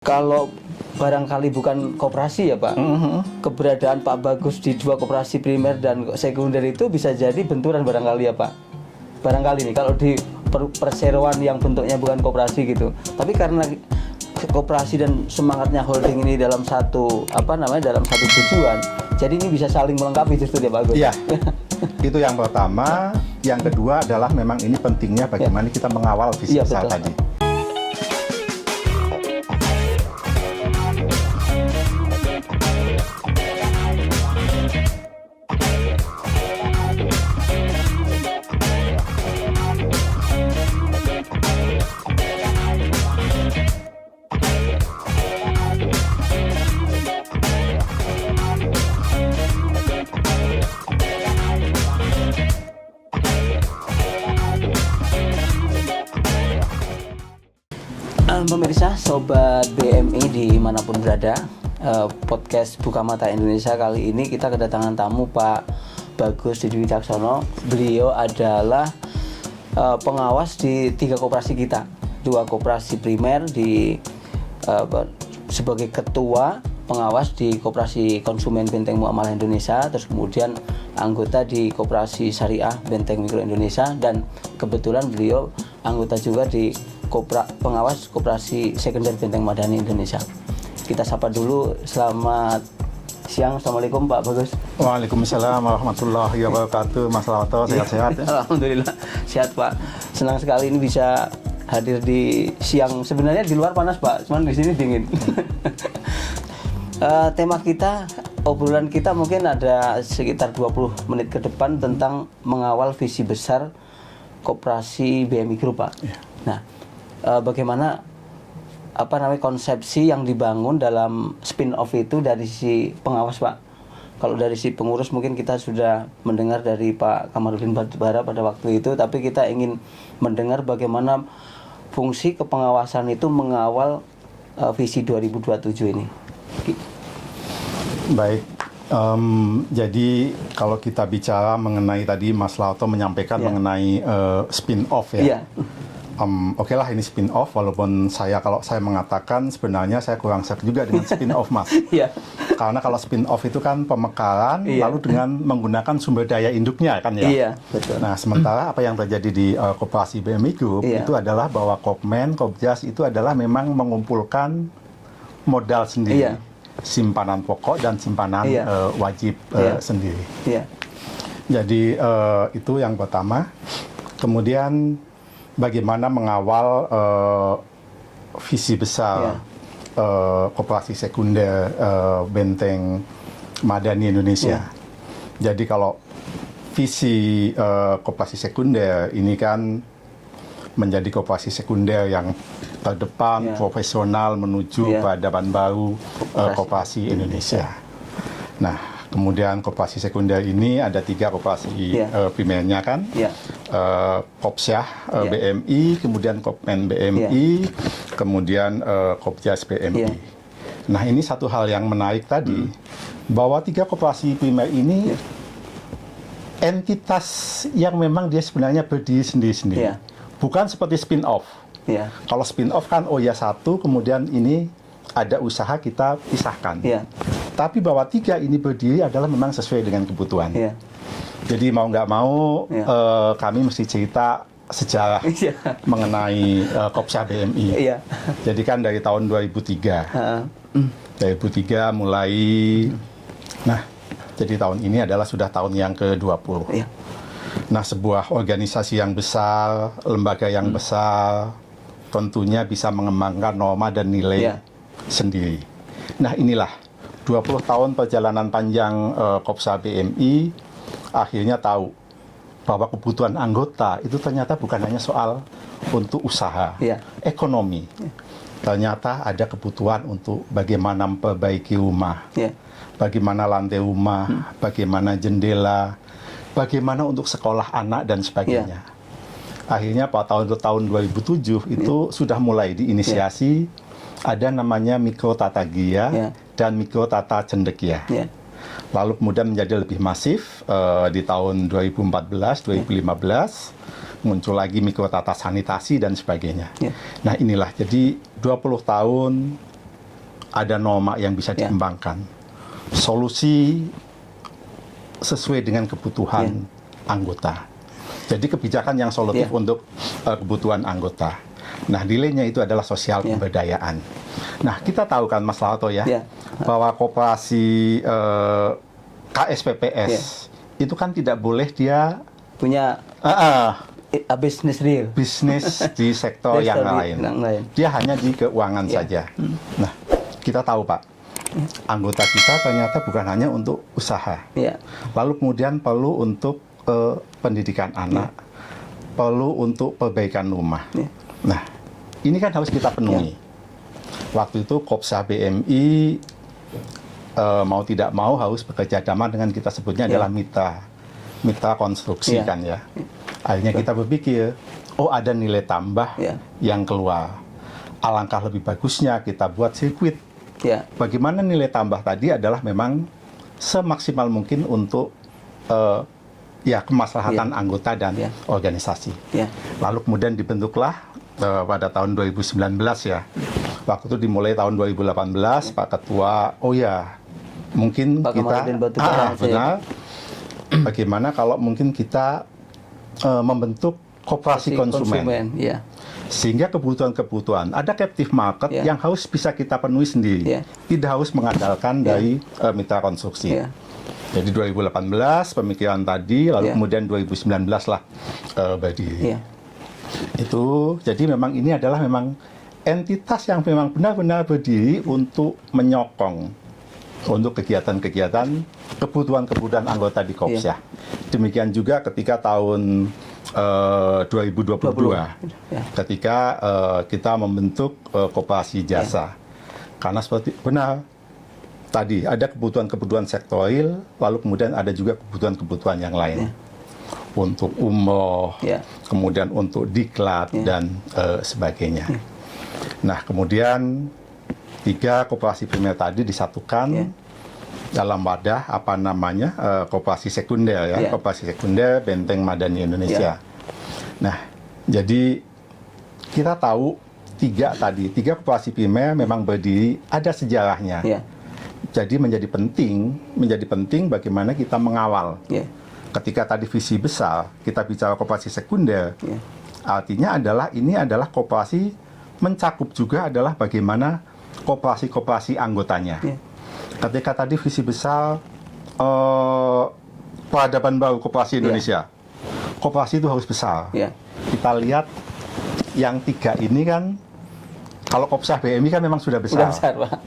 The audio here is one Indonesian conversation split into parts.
Kalau barangkali bukan koperasi ya Pak, keberadaan Pak Bagus di dua koperasi primer dan sekunder itu bisa jadi benturan barangkali ya Pak. Barangkali nih kalau di perseroan yang bentuknya bukan koperasi gitu. Tapi karena koperasi dan semangatnya holding ini dalam satu dalam satu tujuan, jadi ini bisa saling melengkapi justru ya Pak Bagus. Iya. Itu yang pertama. Yang kedua adalah memang ini pentingnya bagaimana kita mengawal visi besar tadi. Pemirsa, Sobat BMI dimanapun berada, podcast Buka Mata Indonesia kali ini kita kedatangan tamu Pak Bagus Didi Wicaksono. Beliau adalah pengawas di 3 koperasi kita, 2 koperasi primer sebagai ketua pengawas di Koperasi Konsumen Benteng Muamalah Indonesia, terus kemudian anggota di Koperasi Syariah Benteng Mikro Indonesia, dan kebetulan beliau anggota juga di pengawas Koperasi Sekunder Benteng Madani Indonesia. Kita sapa dulu. Selamat siang, Assalamualaikum Pak Bagus. Waalaikumsalam warahmatullahi wabarakatuh. Mas Lato, sehat-sehat ya? Alhamdulillah sehat Pak. Senang sekali ini bisa hadir di siang. Sebenarnya di luar panas Pak, cuman di sini dingin. Tema kita, obrolan kita mungkin ada sekitar 20 menit ke depan tentang mengawal visi besar Koperasi BMI Group Pak. Yeah. Nah, bagaimana konsepsi yang dibangun dalam spin-off itu dari sisi pengawas Pak. Kalau dari sisi pengurus mungkin kita sudah mendengar dari Pak Kamarudin Batubara pada waktu itu, tapi kita ingin mendengar bagaimana fungsi kepengawasan itu mengawal visi 2027 ini. Baik, jadi kalau kita bicara mengenai tadi Mas Lato menyampaikan mengenai spin-off ya. Yeah. Oke lah ini spin-off, walaupun kalau saya mengatakan sebenarnya saya kurang serak juga dengan spin-off Mas. Yeah. Karena kalau spin-off itu kan pemekaran lalu dengan menggunakan sumber daya induknya kan ya. Iya, betul. Nah sementara apa yang terjadi di Koperasi BMI Group itu adalah bahwa Kopmen, Kopjas itu adalah memang mengumpulkan modal sendiri. Simpanan pokok dan simpanan wajib sendiri. Jadi itu yang pertama. Kemudian bagaimana mengawal visi besar Koperasi Sekunder Benteng Madani Indonesia. Jadi kalau visi Koperasi Sekunder ini kan menjadi koperasi sekunder yang terdepan, profesional menuju peradaban baru koperasi Indonesia. Nah, kemudian koperasi sekunder ini ada 3 koperasi primernya kan, Kopsyah BMI, kemudian Kopmen BMI, kemudian Kopjas BMI. Nah, ini satu hal yang menarik tadi, bahwa 3 koperasi primer ini entitas yang memang dia sebenarnya berdiri sendiri-sendiri. Bukan seperti spin-off. Kalau spin-off kan satu, kemudian ini ada usaha kita pisahkan. Tapi bahwa 3 ini berdiri adalah memang sesuai dengan kebutuhan. Jadi mau nggak mau kami mesti cerita sejarah mengenai Kopsyah BMI. Jadi kan dari tahun 2003. 2003 mulai. Nah, jadi tahun ini adalah sudah tahun yang ke-20. Nah, sebuah organisasi yang besar, lembaga yang besar, tentunya bisa mengembangkan norma dan nilai sendiri. Nah, inilah 20 tahun perjalanan panjang Kopsyah BMI, akhirnya tahu bahwa kebutuhan anggota itu ternyata bukan hanya soal untuk usaha, ekonomi. Ternyata ada kebutuhan untuk bagaimana memperbaiki rumah, bagaimana lantai rumah, bagaimana jendela, bagaimana untuk sekolah anak dan sebagainya. Akhirnya pada tahun 2007 itu sudah mulai diinisiasi, ada namanya Mikro Tata Gia dan Mikro Tata Cendekia. Lalu kemudian menjadi lebih masif di tahun 2014, 2015 muncul lagi mikrotata sanitasi dan sebagainya. Nah inilah, jadi 20 tahun ada norma yang bisa dikembangkan, solusi sesuai dengan kebutuhan anggota. Jadi kebijakan yang solutif untuk kebutuhan anggota. Nah, nilainya itu adalah sosial pemberdayaan. Nah, kita tahu kan Mas Lato bahwa koperasi KSPPS itu kan tidak boleh dia punya bisnis real. Bisnis di sektor yang lain. Dia hanya di keuangan saja. Nah, kita tahu Pak, anggota kita ternyata bukan hanya untuk usaha. Lalu kemudian perlu untuk pendidikan anak, perlu untuk perbaikan rumah. Nah, ini kan harus kita penuhi. Waktu itu Kopsa BMI mau tidak mau harus bekerja sama dengan kita sebutnya adalah mitra konstruksi kan ya. Akhirnya kita berpikir, oh ada nilai tambah yang keluar. Alangkah lebih bagusnya kita buat sirkuit. Bagaimana nilai tambah tadi adalah memang semaksimal mungkin untuk kemaslahatan anggota dan organisasi. Lalu kemudian dibentuklah pada tahun 2019 ya. Waktu itu dimulai tahun 2018, Pak Ketua, mungkin Pak kita benar. Bagaimana kalau mungkin kita membentuk koperasi konsumen. Sehingga kebutuhan-kebutuhan ada captive market yang harus bisa kita penuhi sendiri. Tidak harus mengandalkan dari mitra konstruksi. Jadi 2018 pemikiran tadi, lalu kemudian 2019 lah berdiri. Itu jadi memang ini adalah memang entitas yang memang benar-benar berdiri untuk menyokong untuk kegiatan-kegiatan kebutuhan anggota di Kopsya. Demikian juga ketika tahun 2022 ketika kita membentuk koperasi jasa. Karena seperti benar tadi ada kebutuhan sektorial, lalu kemudian ada juga kebutuhan yang lain. Untuk umroh, kemudian untuk diklat dan sebagainya. Nah, kemudian 3 koperasi primer tadi disatukan dalam wadah koperasi sekunder koperasi sekunder Benteng Madani Indonesia. Nah, jadi kita tahu 3 koperasi primer memang berdiri ada sejarahnya. Jadi menjadi penting bagaimana kita mengawal. Ketika tadi visi besar kita bicara koperasi sekunder, artinya ini adalah koperasi mencakup juga adalah bagaimana koperasi anggotanya. Ketika tadi visi besar peradaban baru koperasi Indonesia, koperasi itu harus besar. Kita lihat yang 3 ini kan, kalau Kopsa BMI kan memang sudah besar. Pak.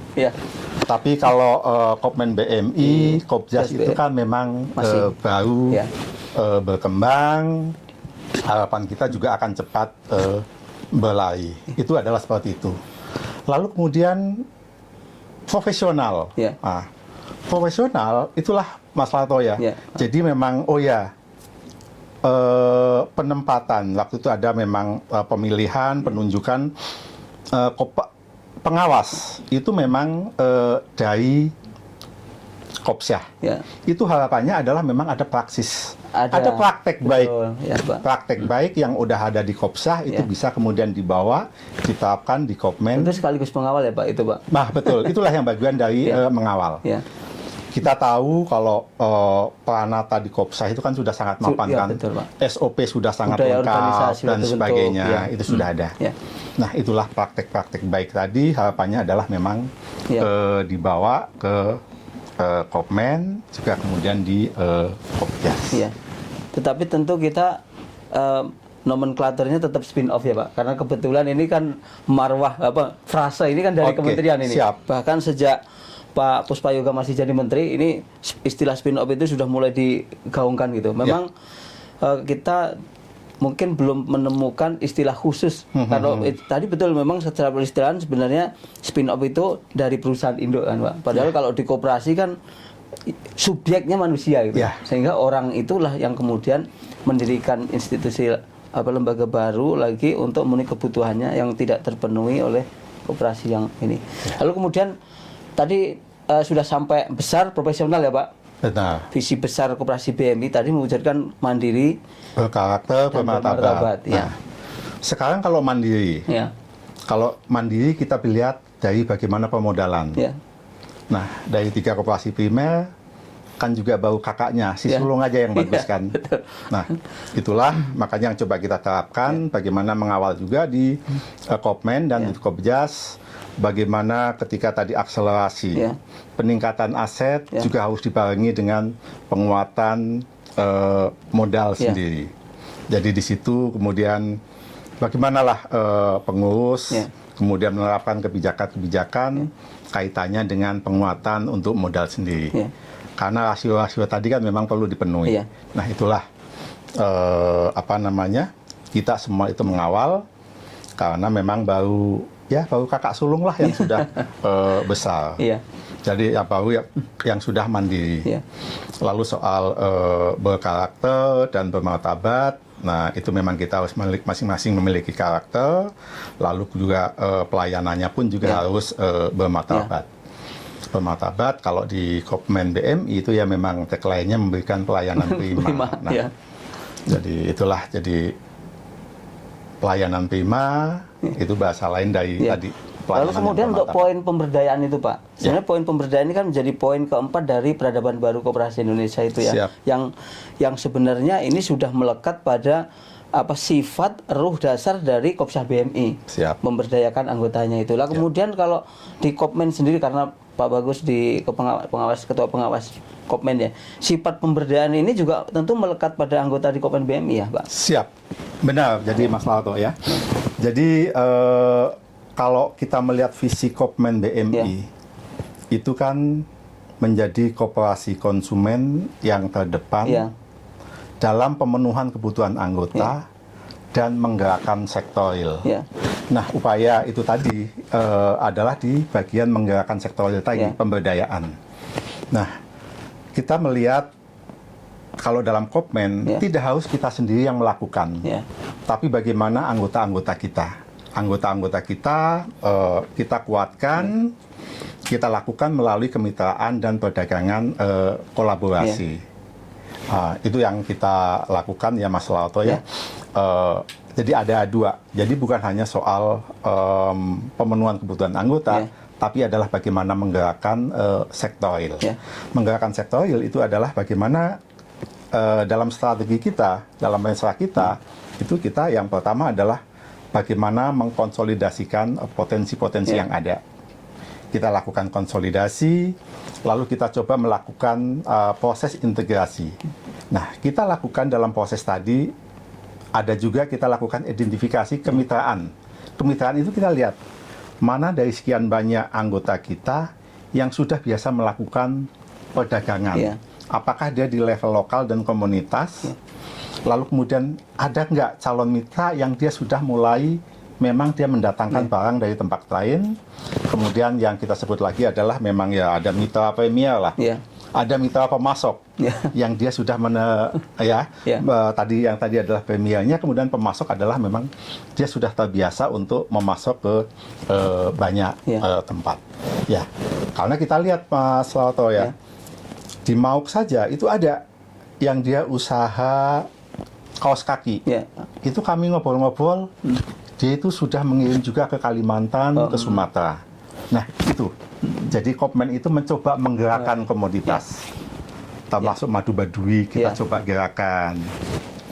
Tapi kalau Kopmen BMI, Kopjas itu kan memang baru berkembang. Harapan kita juga akan cepat berlari. Itu adalah seperti itu. Lalu kemudian profesional. Profesional itulah Mas Lato ya. Jadi memang penempatan waktu itu ada memang pemilihan, penunjukan pengawas itu memang dari Kopsya. Itu harapannya adalah memang ada praksis, ada praktek baik, praktek baik yang udah ada di Kopsya itu bisa kemudian dibawa, diterapkan di Kopmen. Itu sekaligus pengawal ya Pak, itu Pak. Nah betul, itulah yang bagian dari mengawal. Kita tahu kalau Pranata di Kopsya itu kan sudah sangat mapan kan, SOP sudah sangat lengkap dan sebagainya, itu sudah ada. Nah itulah praktek-praktek baik tadi, harapannya adalah memang dibawa ke Kopmen, juga kemudian di Kopjas. Tetapi tentu kita nomenklaturnya tetap spin off ya Pak, karena kebetulan ini kan marwah frasa ini kan dari kementerian ini. Bahkan sejak Pak Puspayoga masih jadi menteri, ini istilah spin-off itu sudah mulai digaungkan gitu. Memang kita mungkin belum menemukan istilah khusus. Kalau tadi betul memang secara peristilahan sebenarnya spin-off itu dari perusahaan induk kan Pak. Padahal kalau di koperasi kan subjeknya manusia gitu. Sehingga orang itulah yang kemudian mendirikan institusi lembaga baru lagi untuk memenuhi kebutuhannya yang tidak terpenuhi oleh koperasi yang ini. Lalu kemudian tadi sudah sampai besar profesional ya Pak. Benar. Visi besar koperasi BMI tadi mewujudkan mandiri, berkarakter, bermartabat. Nah, sekarang kalau mandiri, kita lihat dari bagaimana pemodalan. Nah, dari 3 koperasi primer kan juga baru kakaknya, si sulung aja yang bagus kan. Nah, itulah makanya yang coba kita terapkan, bagaimana mengawal juga di Kopmen dan di Kopjas, bagaimana ketika tadi akselerasi, peningkatan aset juga harus dibarengi dengan penguatan modal sendiri. Jadi di situ kemudian bagaimanalah pengurus kemudian menerapkan kebijakan-kebijakan kaitannya dengan penguatan untuk modal sendiri. Karena rasio-rasio tadi kan memang perlu dipenuhi. Nah, itulah kita semua itu mengawal karena memang baru kakak sulung lah yang sudah besar. Jadi yang sudah mandiri. Lalu soal berkarakter dan bermartabat, nah itu memang kita harus masing-masing memiliki karakter, lalu juga pelayanannya pun juga harus bermartabat. Bermartabat, kalau di Kopmen BMI itu ya memang tagline-nya memberikan pelayanan prima. Nah, jadi itulah, jadi pelayanan prima itu bahasa lain dari tadi. Lalu kemudian untuk poin pemberdayaan itu Pak, sebenarnya poin pemberdayaan ini kan menjadi poin keempat dari peradaban baru Koperasi Indonesia itu ya, yang sebenarnya ini sudah melekat pada sifat ruh dasar dari Kopsah BMI, memberdayakan anggotanya itu. Lah kemudian kalau di Kopmen sendiri, karena Pak Bagus di ketua pengawas Kopmen ya, sifat pemberdayaan ini juga tentu melekat pada anggota di Kopmen BMI ya Pak? Siap, benar. Jadi Mas Lauto ya, jadi kalau kita melihat visi Kopmen BMI itu kan menjadi koperasi konsumen yang terdepan dalam pemenuhan kebutuhan anggota dan menggerakkan sektor real. Nah, upaya itu tadi adalah di bagian menggerakkan sektor real tadi, pemberdayaan. Nah, kita melihat kalau dalam Kopmen tidak harus kita sendiri yang melakukan, tapi bagaimana anggota-anggota kita. Anggota-anggota kita kuatkan, kita lakukan melalui kemitraan dan perdagangan kolaborasi. Itu yang kita lakukan ya Mas Lauto ya. Jadi ada 2. Jadi bukan hanya soal pemenuhan kebutuhan anggota, tapi adalah bagaimana menggerakkan sektor real. Menggerakkan sektor real itu adalah bagaimana dalam strategi kita, dalam rencana kita, itu kita yang pertama adalah bagaimana mengkonsolidasikan potensi-potensi yang ada. Kita lakukan konsolidasi, lalu kita coba melakukan proses integrasi. Nah, kita lakukan dalam proses tadi, ada juga kita lakukan identifikasi kemitraan. Kemitraan itu kita lihat, mana dari sekian banyak anggota kita yang sudah biasa melakukan perdagangan. Apakah dia di level lokal dan komunitas? Lalu kemudian ada nggak calon mitra yang dia sudah mulai memang dia mendatangkan barang dari tempat lain. Kemudian yang kita sebut lagi adalah memang ya ada mitra premier lah. Ada mitra pemasok yang dia sudah tadi adalah premiernya, kemudian pemasok adalah memang dia sudah terbiasa untuk memasok ke banyak tempat. Ya, karena kita lihat Mas Lauto di Mauk saja itu ada yang dia usaha kaos kaki. Itu kami ngobrol-ngobrol, dia itu sudah mengirim juga ke Kalimantan, ke Sumatera. Nah, itu. Jadi Kopmen itu mencoba menggerakkan komoditas. Termasuk madu badui kita coba gerakan.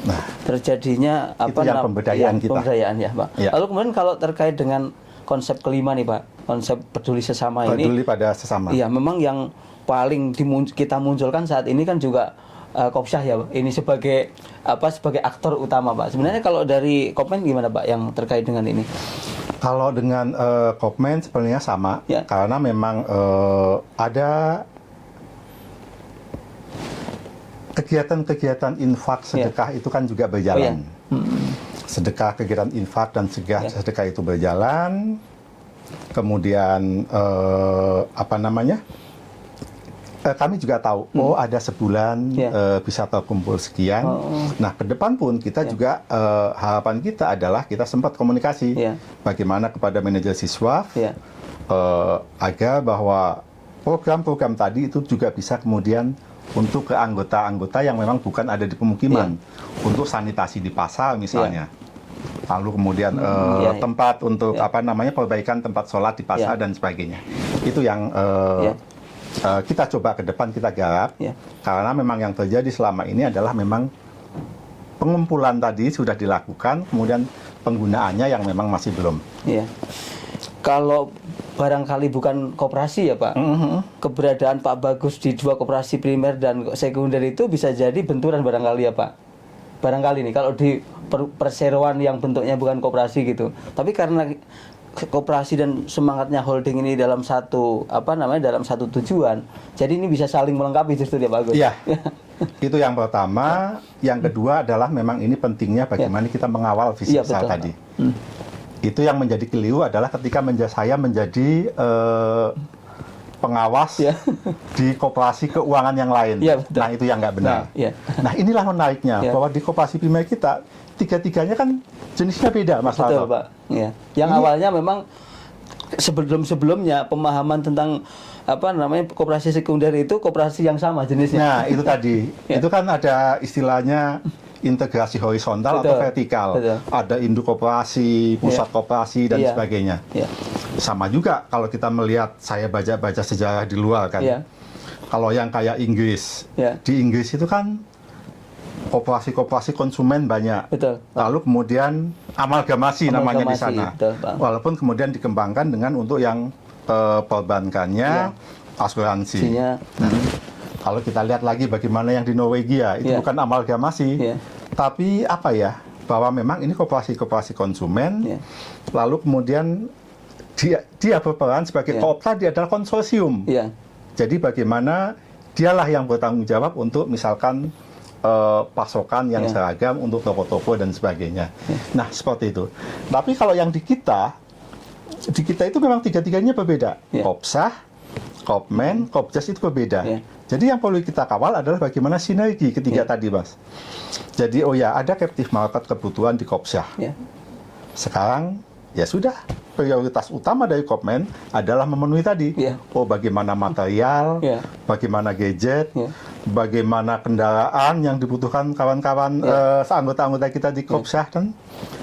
Nah, terjadinya itu yang pemberdayaan kita. Pemberdayaan ya, Pak. Lalu kemudian kalau terkait dengan konsep kelima nih, Pak, konsep peduli sesama ini. Peduli pada sesama. Iya, memang yang paling kita munculkan saat ini kan juga Kopsyah ya, Pak. Ini sebagai sebagai aktor utama, Pak. Sebenarnya kalau dari Kopmen gimana, Pak, yang terkait dengan ini? Kalau dengan Kopmen sebenarnya sama, karena memang ada kegiatan-kegiatan infak sedekah itu kan juga berjalan. Sedekah, kegiatan infak dan sedekah itu berjalan. Kemudian kami juga tahu, ada sebulan bisa terkumpul sekian. Nah, ke depan pun kita juga harapan kita adalah kita sempat komunikasi bagaimana kepada manajer siswa agar bahwa program-program tadi itu juga bisa kemudian untuk ke anggota-anggota yang memang bukan ada di pemukiman, untuk sanitasi di pasar misalnya. lalu kemudian tempat untuk perbaikan tempat sholat di pasar dan sebagainya. Itu yang kita coba ke depan kita garap, karena memang yang terjadi selama ini adalah memang pengumpulan tadi sudah dilakukan, kemudian penggunaannya yang memang masih belum. Kalau barangkali bukan koperasi ya Pak, keberadaan Pak Bagus di dua koperasi primer dan sekunder itu bisa jadi benturan barangkali ya Pak. Barangkali nih kalau di perseroan yang bentuknya bukan koperasi gitu, tapi karena koperasi dan semangatnya holding ini dalam satu dalam satu tujuan, jadi ini bisa saling melengkapi justru ya Pak Agus. Iya. Itu yang pertama. Yang kedua adalah memang ini pentingnya bagaimana kita mengawal visi besar tadi. Itu yang menjadi keliru adalah ketika saya menjadi pengawas di koperasi keuangan yang lain. Nah, itu yang nggak benar. Nah, inilah menariknya bahwa di koperasi primer kita tiga-tiganya kan jenisnya beda, Mas Lato. Betul, Pak. Yang awalnya memang sebelum-sebelumnya pemahaman tentang koperasi sekunder itu koperasi yang sama jenisnya. Nah, itu tadi. Itu kan ada istilahnya integrasi horizontal atau vertikal. Ada induk koperasi, pusat koperasi dan sebagainya. Sama juga kalau kita melihat, saya baca-baca sejarah di luar kan. Kalau yang kayak Inggris, di Inggris itu kan koperasi-koperasi konsumen banyak. Lalu kemudian amalgamasi namanya di sana. Walaupun kemudian dikembangkan dengan untuk yang perbankannya, asuransi. Kalau kita lihat lagi bagaimana yang di Norwegia, itu bukan amalgamasi, tapi bahwa memang ini koperasi konsumen, lalu kemudian dia berperan sebagai kopra, dia adalah konsorsium. Jadi bagaimana dialah yang bertanggung jawab untuk misalkan pasokan yang seragam untuk toko-toko dan sebagainya. Nah, seperti itu. Tapi kalau yang di kita itu memang tiga-tiganya berbeda. Kopsah, Kopmen, Kopjas itu berbeda. Jadi yang perlu kita kawal adalah bagaimana sinergi ketiga tadi, Mas. Jadi ada captive market kebutuhan di Kopsah. Sekarang ya sudah, prioritas utama dari Kopmen adalah memenuhi tadi. Bagaimana material, bagaimana gadget, bagaimana kendaraan yang dibutuhkan kawan-kawan anggota-anggota kita di Kopsah.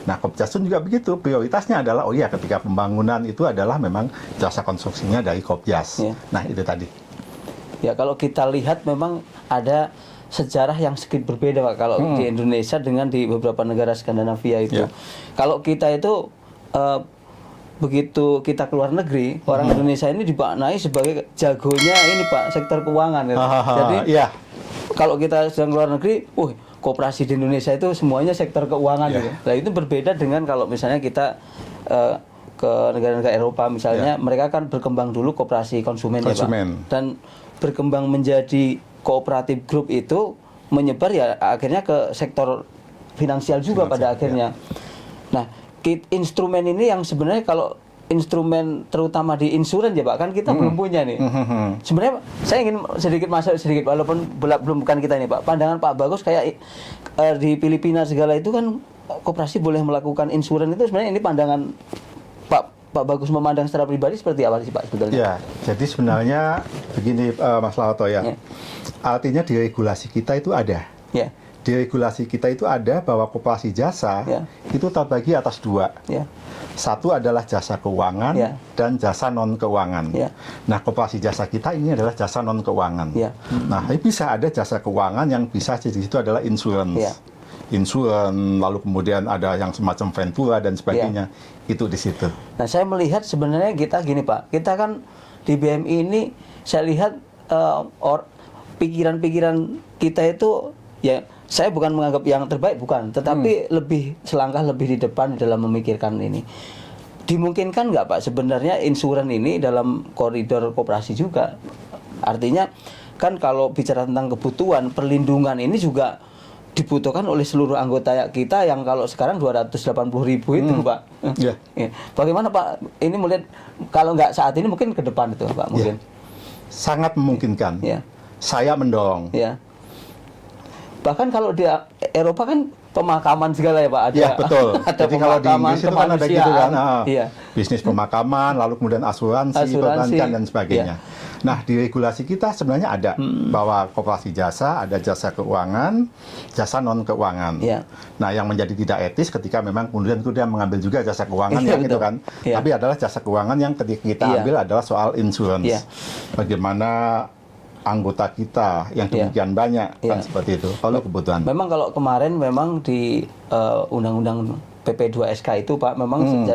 Nah, Kopjas pun juga begitu. Prioritasnya adalah ketika pembangunan itu adalah memang jasa konstruksinya dari Kopjas. Nah, itu tadi. Ya, kalau kita lihat memang ada sejarah yang sedikit berbeda Pak kalau di Indonesia dengan di beberapa negara Skandinavia itu. Kalau kita itu begitu kita keluar negeri, orang Indonesia ini dimaknai sebagai jagonya ini Pak, sektor keuangan. Jadi kalau kita sedang keluar negeri, koperasi di Indonesia itu semuanya sektor keuangan. Nah, itu berbeda dengan kalau misalnya kita ke negara-negara Eropa misalnya, mereka kan berkembang dulu koperasi konsumen. Ya Pak, dan berkembang menjadi kooperatif grup itu menyebar akhirnya ke sektor finansial juga pada akhirnya. Nah, instrumen ini yang sebenarnya kalau instrumen terutama di insuran ya Pak, kan kita belum punya nih. Sebenarnya saya ingin masuk sedikit walaupun belum bukan kita ini Pak. Pandangan Pak Bagus kayak di Filipina segala itu kan koperasi boleh melakukan insuran, itu sebenarnya ini pandangan Pak Bagus memandang secara pribadi seperti apa sih Pak sebetulnya? Ya, jadi sebenarnya begini Mas Lato ya. Artinya di regulasi kita itu ada. Di regulasi kita itu ada bahwa koperasi jasa itu terbagi atas dua. Satu adalah jasa keuangan dan jasa non keuangan. Nah, koperasi jasa kita ini adalah jasa non keuangan. Nah, bisa ada jasa keuangan yang bisa di situ adalah insurance. Lalu kemudian ada yang semacam Ventura dan sebagainya. Itu di situ. Nah, saya melihat sebenarnya kita gini Pak, kita kan di BMI ini saya lihat pikiran-pikiran kita itu saya bukan menganggap yang terbaik, bukan, tetapi selangkah lebih di depan dalam memikirkan ini. Dimungkinkan nggak Pak sebenarnya insuran ini dalam koridor koperasi juga? Artinya kan kalau bicara tentang kebutuhan perlindungan ini juga dibutuhkan oleh seluruh anggota kita yang kalau sekarang 280.000 itu Pak. Bagaimana Pak ini melihat kalau nggak saat ini mungkin ke depan itu Pak mungkin? Sangat memungkinkan. Saya mendorong. Bahkan kalau di Eropa kan pemakaman segala ya Pak, ada. Betul. Ada jadi kalau di Inggris itu kan ada gitu kan. Iya. Bisnis pemakaman, lalu kemudian asuransi, perbankan dan sebagainya. Nah, di regulasi kita sebenarnya ada bahwa koperasi jasa, ada jasa keuangan, jasa non keuangan. Nah, yang menjadi tidak etis ketika memang kemudian mengambil juga jasa keuangan yang itu kan. Tapi adalah jasa keuangan yang ketika kita ambil adalah soal insurance. Bagaimana anggota kita yang demikian banyak kan seperti itu. Kalau kebutuhan. Memang kalau kemarin memang di Undang-Undang PP2SK itu Pak, memang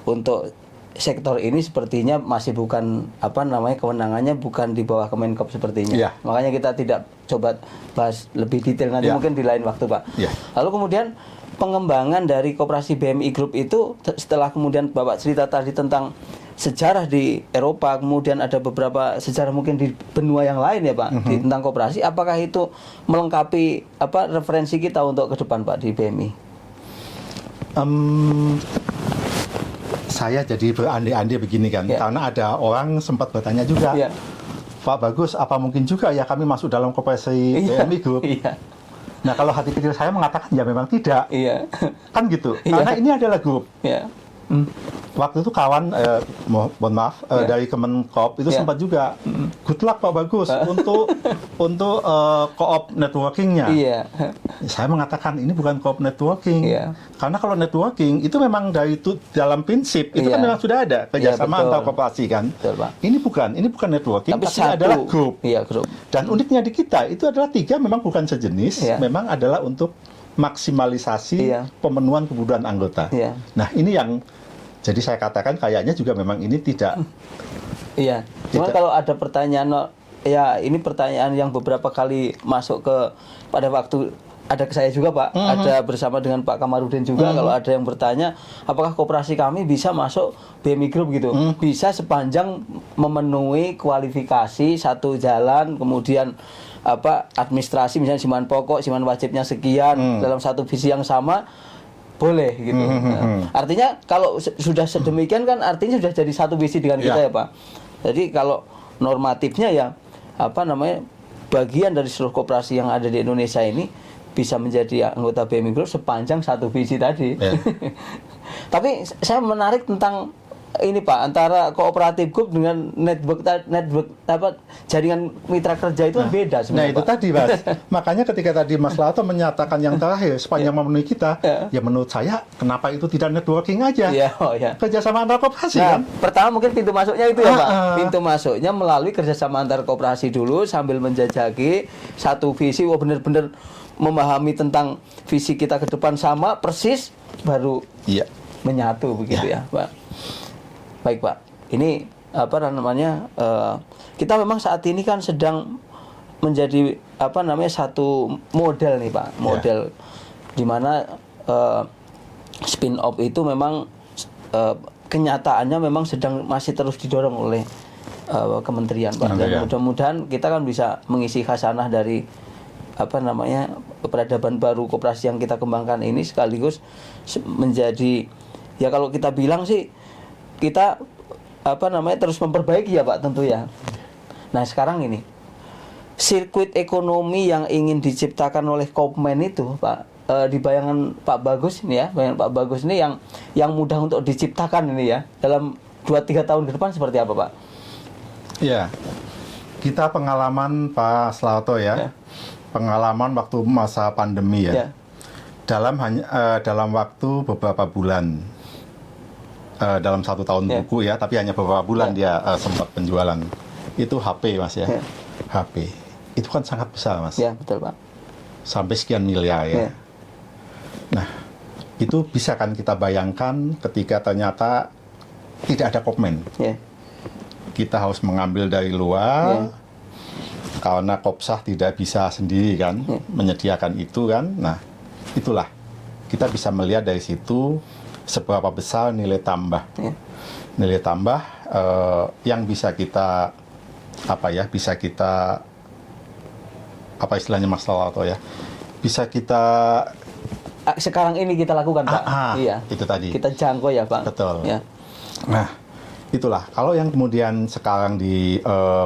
untuk sektor ini sepertinya masih bukan kewenangannya bukan di bawah Kemenkop sepertinya. Makanya kita tidak coba bahas lebih detail nanti mungkin di lain waktu Pak. Lalu kemudian pengembangan dari koperasi BMI Group itu setelah kemudian Bapak cerita tadi tentang sejarah di Eropa, kemudian ada beberapa sejarah mungkin di benua yang lain ya Pak, tentang koperasi, apakah itu melengkapi referensi kita untuk ke depan Pak di BMI? Saya jadi berandai-andai begini kan, karena ada orang sempat bertanya juga, Pak Bagus, apa mungkin juga ya kami masuk dalam koperasi BMI Group? Nah, kalau hati kecil saya mengatakan ya memang tidak, kan gitu, karena ini adalah grup. Waktu itu kawan, mohon maaf, dari Kemenkop itu sempat juga, good luck Pak Bagus untuk co-op networkingnya. Saya mengatakan ini bukan co-op networking, karena kalau networking itu memang dalam prinsip itu kan memang sudah ada kerjasama antar koperasi kan. Ini bukan networking, tapi adalah grup. Dan uniknya di kita itu adalah 3 memang bukan sejenis, memang adalah untuk maksimalisasi pemenuhan kebutuhan anggota. Nah, ini yang jadi saya katakan kayaknya juga memang ini tidak. Cuma kalau ada pertanyaan, ini pertanyaan yang beberapa kali masuk pada waktu ada ke saya juga Pak, ada bersama dengan Pak Kamarudin juga. Kalau ada yang bertanya, apakah koperasi kami bisa masuk BMI Group gitu? Bisa sepanjang memenuhi kualifikasi satu jalan, kemudian administrasi misalnya simpanan pokok, simpanan wajibnya sekian dalam satu visi yang sama. Boleh gitu. Artinya kalau sudah sedemikian kan artinya sudah jadi satu visi dengan kita ya Pak. Jadi kalau normatifnya ya bagian dari seluruh koperasi yang ada di Indonesia ini bisa menjadi anggota BMI Group sepanjang satu visi tadi. Tapi saya menarik tentang ini Pak, antara kooperatif group dengan network jaringan mitra kerja itu kan beda sebenarnya. Nah, itu tadi Mas. Makanya ketika tadi Mas Lato menyatakan yang terakhir sepanjang memenuhi kita, ya menurut saya kenapa itu tidak networking aja? Kerjasama antar koperasi kan? Pertama mungkin pintu masuknya itu ya Pak. Pintu masuknya melalui kerjasama antar koperasi dulu sambil menjajaki satu visi, benar-benar memahami tentang visi kita ke depan sama persis, baru menyatu begitu ya Pak. Baik Pak, ini kita memang saat ini kan sedang menjadi satu model nih Pak, model di mana spin off itu memang kenyataannya memang masih terus didorong oleh kementerian Pak. Dan mudah-mudahan kita kan bisa mengisi khasanah dari peradaban baru koperasi yang kita kembangkan ini, sekaligus menjadi kalau kita bilang sih kita terus memperbaiki ya Pak tentu ya. Nah, sekarang ini sirkuit ekonomi yang ingin diciptakan oleh Kopmen itu Pak, di bayangan Pak Bagus ini ya, bayangan Pak Bagus ini yang mudah untuk diciptakan ini ya, dalam 2-3 tahun ke depan seperti apa Pak? Kita pengalaman Pak Slato pengalaman waktu masa pandemi dalam waktu beberapa bulan. Dalam 1 tahun buku tapi hanya beberapa bulan dia sempat penjualan itu HP Mas HP itu kan sangat besar Mas. Betul Pak. Sampai sekian miliar Nah, itu bisa kan kita bayangkan ketika ternyata tidak ada Kopmen. Kita harus mengambil dari luar karena Kopsah tidak bisa sendiri kan menyediakan itu kan. Nah, itulah kita bisa melihat dari situ seberapa besar nilai tambah, nilai tambah yang bisa kita istilahnya Mas Lato bisa kita sekarang ini kita lakukan Pak. Itu tadi kita jangkau ya Pak. Betul. Nah, itulah kalau yang kemudian sekarang di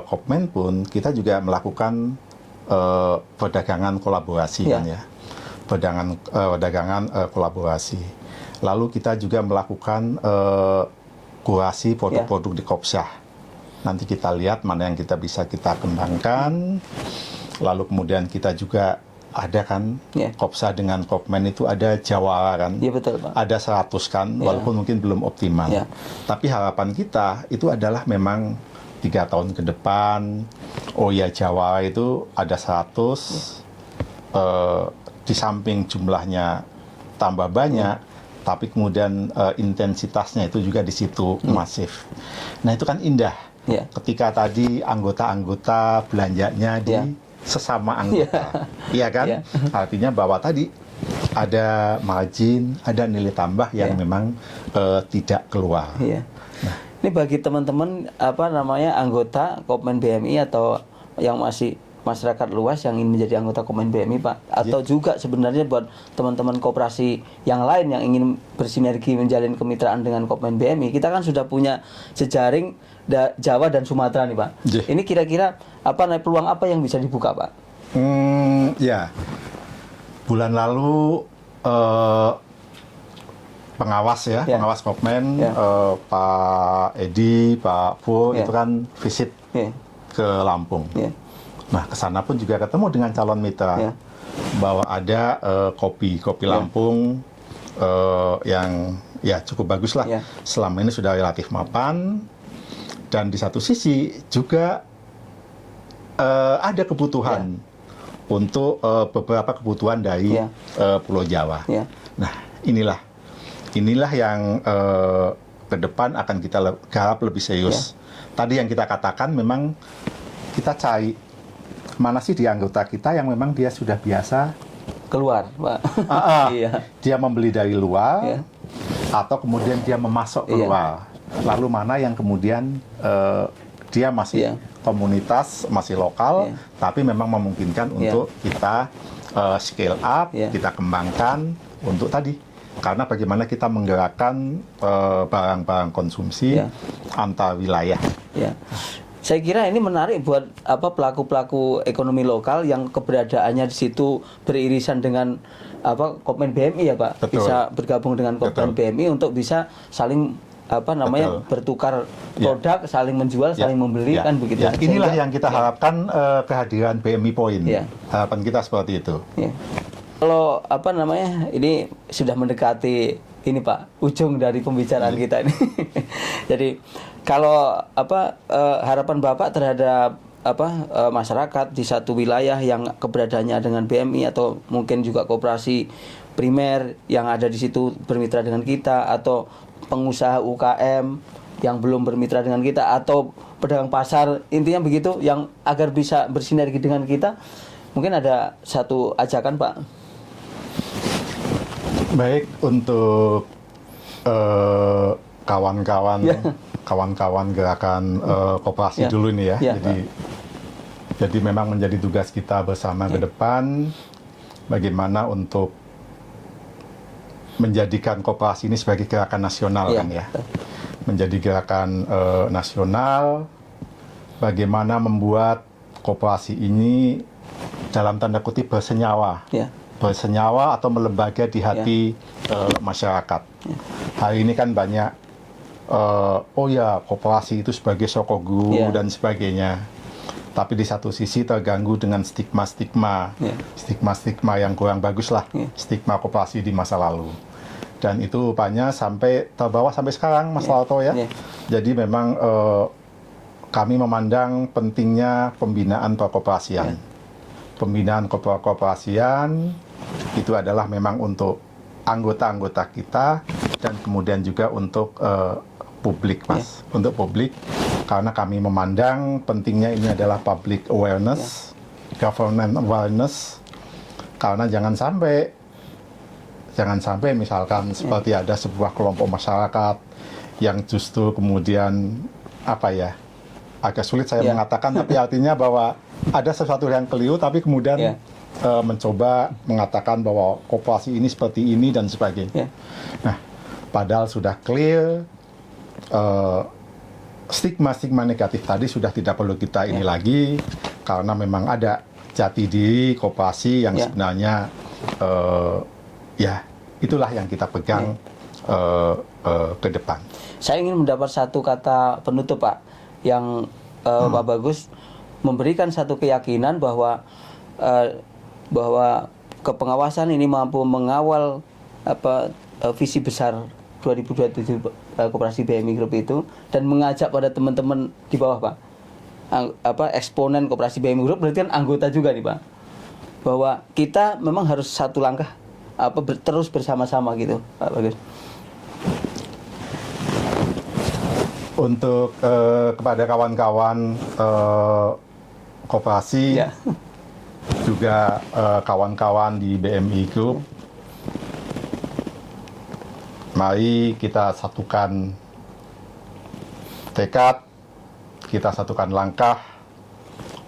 Kopmen pun kita juga melakukan perdagangan kolaborasi kan perdagangan kolaborasi. Lalu kita juga melakukan kurasi produk-produk di Kopsah. Nanti kita lihat mana yang kita bisa kita kembangkan. Lalu kemudian kita juga ada kan Kopsa dengan Kopmen itu ada jawara kan. Iya betul Pak. Ada 100 kan, walaupun mungkin belum optimal. Tapi harapan kita itu adalah memang 3 tahun ke depan, oh ya jawara itu ada 100, di samping jumlahnya tambah banyak, tapi kemudian intensitasnya itu juga di situ masif. Nah itu kan indah. Ketika tadi anggota-anggota belanjanya di sesama anggota, iya kan? Artinya bahwa tadi ada margin, ada nilai tambah yang memang tidak keluar. Nah, ini bagi teman-teman anggota Kopmen BMI atau yang masih masyarakat luas yang ingin menjadi anggota Kopmen BMI Pak, atau juga sebenarnya buat teman-teman koperasi yang lain yang ingin bersinergi menjalin kemitraan dengan Kopmen BMI, kita kan sudah punya jejaring Jawa dan Sumatera nih Pak. Ini kira-kira peluang apa yang bisa dibuka Pak? Ya, bulan lalu pengawas pengawas Kopmen, Pak Edi, Pak Fu itu kan visit ke Lampung. Nah, ke sana pun juga ketemu dengan calon mitra bahwa ada kopi Lampung yang ya cukup bagus lah. Selama ini sudah relatif mapan, dan di satu sisi juga ada kebutuhan untuk beberapa kebutuhan dari Pulau Jawa. Nah, inilah yang ke depan akan kita garap lebih serius. Tadi yang kita katakan memang kita cari mana sih di anggota kita yang memang dia sudah biasa keluar, Pak. Dia membeli dari luar, atau kemudian dia memasok keluar. Lalu mana yang kemudian dia masih komunitas, masih lokal, tapi memang memungkinkan untuk kita scale up, kita kembangkan untuk tadi. Karena bagaimana kita menggerakkan barang-barang konsumsi antar wilayah. Saya kira ini menarik buat pelaku-pelaku ekonomi lokal yang keberadaannya di situ beririsan dengan Kopmen BMI ya Pak. Betul. Bisa bergabung dengan Kopmen BMI untuk bisa saling bertukar produk, saling menjual, saling membeli kan begitu. Inilah yang kita harapkan kehadiran BMI Point. Harapan kita seperti itu. Kalau ini sudah mendekati ini Pak, ujung dari pembicaraan kita ini. Jadi kalau harapan Bapak terhadap masyarakat di satu wilayah yang keberadaannya dengan BMI atau mungkin juga koperasi primer yang ada di situ bermitra dengan kita, atau pengusaha UKM yang belum bermitra dengan kita, atau pedagang pasar, intinya begitu, yang agar bisa bersinergi dengan kita, mungkin ada satu ajakan Pak. Baik, untuk kawan-kawan gerakan koperasi dulu nih ya. Jadi memang menjadi tugas kita bersama ke depan bagaimana untuk menjadikan koperasi ini sebagai gerakan nasional kan ya. Menjadi gerakan nasional, bagaimana membuat koperasi ini dalam tanda kutip bersenyawa. Bersenyawa atau melembaga di hati masyarakat. Hari ini kan banyak koperasi itu sebagai sokoguru dan sebagainya. Tapi di satu sisi terganggu dengan stigma-stigma yang kurang bagus lah, stigma koperasi di masa lalu. Dan itu rupanya sampai terbawa sampai sekarang, Mas Lauto ya. Jadi memang kami memandang pentingnya pembinaan perkoperasian. Pembinaan koperasian itu adalah memang untuk anggota-anggota kita dan kemudian juga untuk publik, Mas. Untuk publik, karena kami memandang pentingnya ini adalah public awareness, government awareness, karena jangan sampai misalkan seperti ada sebuah kelompok masyarakat yang justru kemudian agak sulit saya mengatakan, tapi artinya bahwa ada sesuatu yang keliru, tapi kemudian mencoba mengatakan bahwa koperasi ini seperti ini dan sebagainya. Nah, padahal sudah clear, stigma-stigma negatif tadi sudah tidak perlu kita ini lagi, karena memang ada jati diri koperasi yang sebenarnya itulah yang kita pegang ke depan. Saya ingin mendapat satu kata penutup Pak. yang Pak Bagus memberikan satu keyakinan bahwa kepengawasan ini mampu mengawal visi besar 2027 Koperasi BMI Group itu, dan mengajak pada teman-teman di bawah, Pak, eksponen Koperasi BMI Group berarti kan anggota juga nih, Pak, bahwa kita memang harus satu langkah terus bersama-sama gitu, Pak Bagus. Untuk kepada kawan-kawan koperasi, ya, juga kawan-kawan di BMI Group, mari kita satukan tekad, kita satukan langkah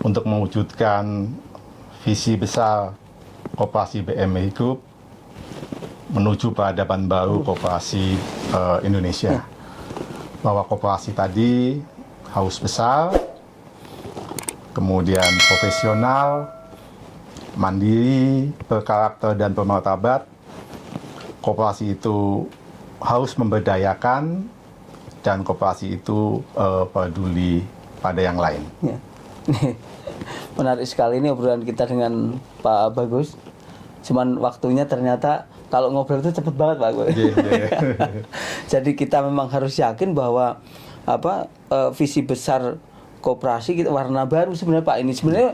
untuk mewujudkan visi besar Koperasi BMI Group menuju peradaban baru koperasi Indonesia. Bahwa koperasi tadi harus besar, kemudian profesional, mandiri, berkarakter dan bermartabat. Koperasi itu harus memberdayakan, dan koperasi itu peduli pada yang lain. Ya. Menarik sekali ini obrolan kita dengan Pak Bagus. Cuman waktunya ternyata kalau ngobrol itu cepet banget, Pak. Jadi kita memang harus yakin bahwa visi besar koperasi kita warna baru sebenarnya, Pak. Ini sebenarnya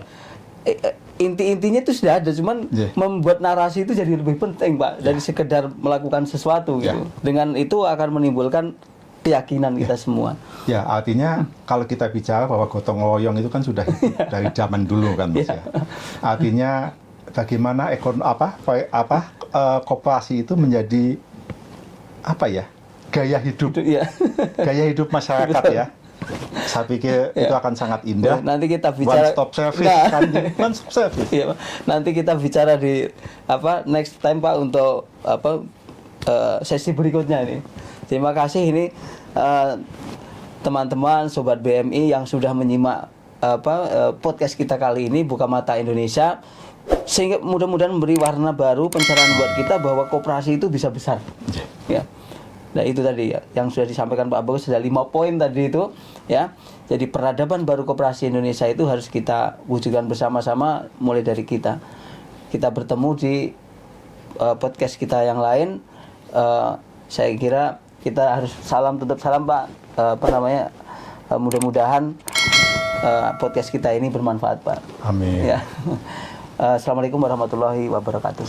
inti-intinya itu sudah ada, cuman membuat narasi itu jadi lebih penting, Pak, dari sekedar melakukan sesuatu gitu. Dengan itu akan menimbulkan keyakinan kita semua. Ya, artinya kalau kita bicara bahwa gotong royong itu kan sudah dari zaman dulu kan, Mas, ya. Artinya bagaimana koperasi itu menjadi gaya hidup, gaya hidup masyarakat. Ya. Saya pikir itu akan sangat indah. Nanti kita bicara one stop service, one stop service. Iya, nanti kita bicara di next time, Pak, untuk sesi berikutnya ini. Terima kasih ini teman-teman sobat BMI yang sudah menyimak podcast kita kali ini, Buka Mata Indonesia, sehingga mudah-mudahan memberi warna baru pencerahan buat kita bahwa koperasi itu bisa besar. Ya. Nah, itu tadi yang sudah disampaikan Pak Bagus, sudah 5 poin tadi itu, ya. Jadi peradaban baru koperasi Indonesia itu harus kita wujudkan bersama-sama, mulai dari kita. Kita bertemu di podcast kita yang lain. Saya kira kita harus tutup salam, Pak. Mudah-mudahan podcast kita ini bermanfaat, Pak. Amin. Ya. Assalamualaikum warahmatullahi wabarakatuh.